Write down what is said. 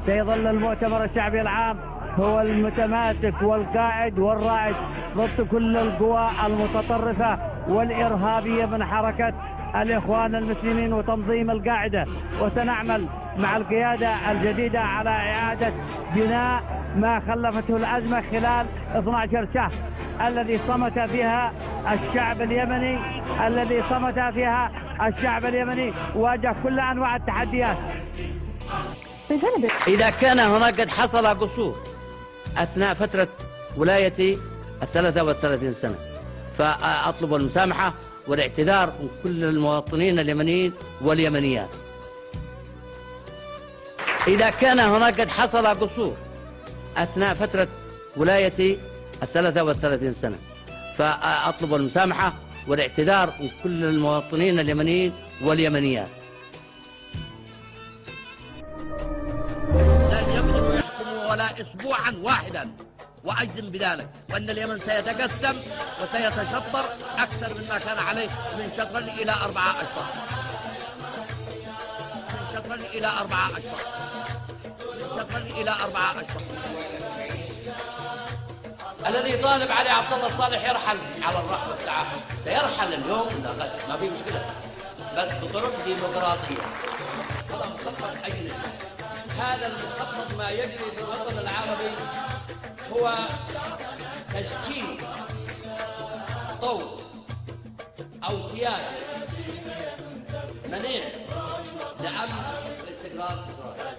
سيظل المؤتمر الشعبي العام هو المتماسك والقائد والرائد ضد كل القوى المتطرفة والإرهابية من حركة الإخوان المسلمين وتنظيم القاعدة. وسنعمل مع القيادة الجديدة على إعادة بناء ما خلفته الأزمة خلال 12 شهر الذي صمت فيها الشعب اليمني، الشعب اليمني واجه كل أنواع التحديات. إذا كان هناك قد حصل قصور أثناء فترة ولايتي 33 سنة فأطلب المسامحة والاعتذار من كل المواطنين اليمنيين واليمنيات. إذا كان هناك قد حصل قصور أثناء فترة ولايتي 33 سنة فأطلب المسامحة والاعتذار من كل المواطنين اليمنيين واليمنيات. لن يقدروا يحكموا ولا أسبوعا واحدا، وأجزم بذلك، وأن اليمن سيتقسم وسيتشطر أكثر مما كان عليه من شطر إلى 4 أشطر. الذي طالب علي عبد الله الصالح يرحل على الرحمة والسعادة، سيرحل اليوم ولا غد ما في مشكلة، بس بطرق ديمقراطية. هذا مخطط أجنبي. هذا المخطط ما يجري في الوطن العربي هو تشكيل طور أو سيادة منيع لأمن واستقرار إسرائيل.